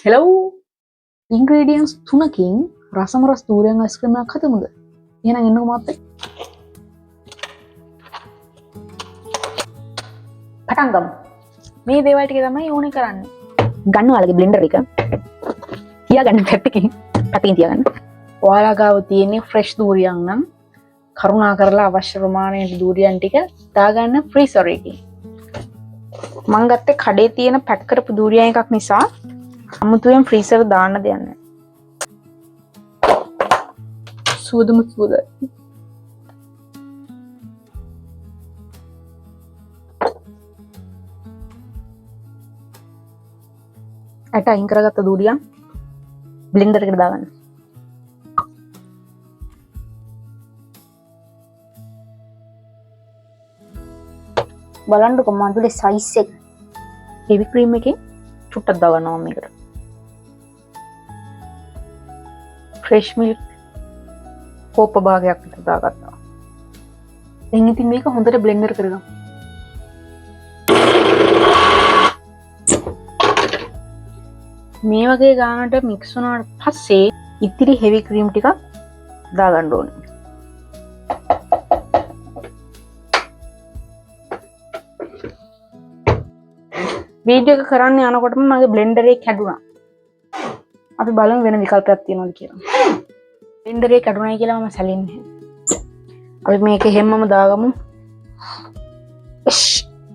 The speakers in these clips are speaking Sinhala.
Hello. Ingredients තුනකින් රසම රස දූරියන් අයිස් ක්‍රීම් එකක් හදමුද? එහෙනම් එන්නකෝ මාත් එක්ක. පටන් ගමු. මේ දේවල් ටික තමයි ඕනේ කරන්නේ. ගන්න ඔයාලගේ බ්ලෙන්ඩර් එක. තියාගන්න පැත්තකින් තියාගන්න. ඔයාලා ගාව තියෙන ෆ්‍රෙෂ් දූරියන් නම් කරුණා කරලා අවශ්‍ය ප්‍රමාණයට දූරියන් ටික දාගන්න ෆ්‍රීසර් එකේ. මම ගත්තේ කඩේ තියෙන පැක් කරපු දූරියන් එකක් නිසා අමුතුවෙන් ෆ්‍රීසර් දාන්න දෙයක් නැහැ. සුදුම සුදුයි. ඇට අයින් කරගත්ත දූරියන් බ්ලෙන්ඩර් එකට දාගන්න. බලන්නකො මන්දුලේ සයිස් එක. හෙවි ක්‍රීම් එකෙන් චුට්ටක් දාගන්නවා මේකට. ෆ්‍රෙෂ් මිල්ක් කෝප භාගයක් විතර දාගත්තා. දැන් ඉතින් මේක හොඳට බ්ලෙන්ඩර් කරගමු. මේ වගේ ගානට මික්ස් වුණාට පස්සේ ඉතිරි හෙවි ක්‍රීම් ටිකක් දාගන්න ඕනේ. වීඩියෝ එක කරන්න යනකොටම මගේ බ්ලෙන්ඩර් එක කැඩුනා. අපි බලමු වෙන විකල්පයක් තියෙනවද කියලා. බ්ලෙන්ඩර් එක කැඩුනායි කියලා මම සැලෙන්නේ. අපි මේක හැමම දාගමු.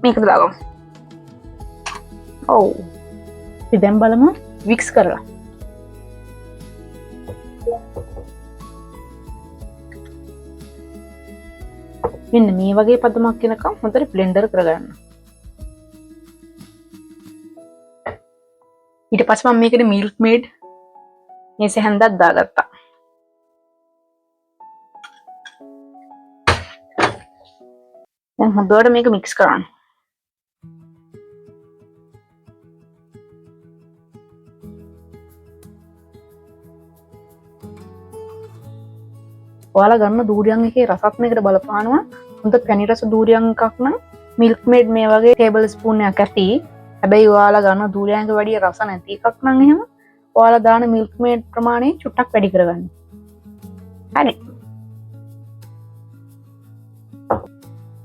මේකට දාගමු. ඔව්. අපි දැන් බලමු වික්ස් කරලා. මෙන්න මේ වගේ පදමක් වෙනකම් හොඳට බ්ලෙන්ඩර් කරගන්න. ඊට පස්සේ මම මේකට මිල්ක් මේඩ් මේ සැහැන්දක් දාගත්තා. දැන් හොඳට මේක මික්ස් කරන්න. ඔයාලා ගන්න දූරියන් එකේ රසත් මේකට බලපානවා. හොඳ පැණි රස දූරියන් එකක් නම් මිල්ක් මේඩ් මේ වගේ ටේබල් ස්පූන් එකක් ඇති. හැබැයි ඔයාලා ගන්න දූරියන්ක වැඩි රස නැති එකක් නම් එහෙම ඔයාලා දාන මිල්ක් මේඩ් ප්‍රමාණය චුට්ටක් වැඩි කරගන්න. හරි.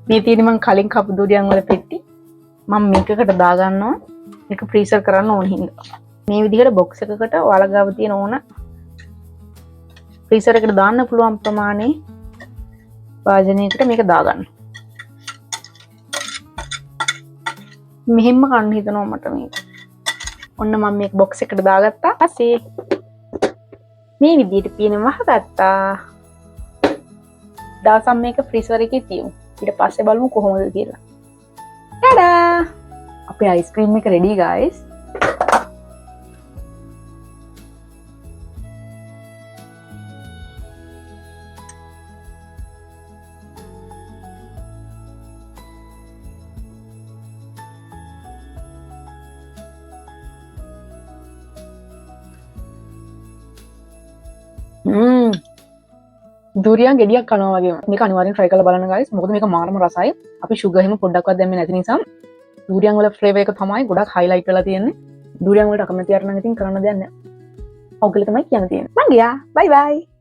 මේ තියෙන මං කලින් කපු දූරියන් වල පෙට්ටි මම මේකකට දා ගන්නවා. මේක ෆ්‍රීසර් කරන්න ඕන හින්දා. මේ විදිහට බොක්ස් එකකට ඔයාලා ගාව තියෙන ඕන ෆ්‍රීසර් එකට දාන්න පුළුවන් ප්‍රමාණයේ වාජනයකට මේක දාගන්න. මෙහෙම කන්න හිතනවා මට මේක. ඔන්න මම මේක බොක්ස් එකට දාගත්තා. ඊපස්සේ මේ විදිහට පියන වහගත්තා. දාසම් මේක ෆ්‍රීසර් එකේ තියමු. ඊට පස්සේ බලමු කොහොමද කියලා. ටඩා! අපේ අයිස්ක්‍රීම් එක රෙඩි guys. දූරියන් ගෙඩියක් කනවා වගේ. මේක අනිවාර්යෙන් try කරලා බලන්න guys. මොකද මේක මාරම රසයි. අපි sugar හිම පොඩ්ඩක්වත් දැම්මේ නැති නිසා දූරියන් වල flavor එක තමයි ගොඩක් highlight වෙලා තියෙන්නේ. දූරියන් වලට අකමැති අර නම් ඉතින් කරන්න දෙයක් නැහැ. ඔගොල්ලෝ තමයි කියන්න තියෙන්නේ. මං ගියා. bye bye.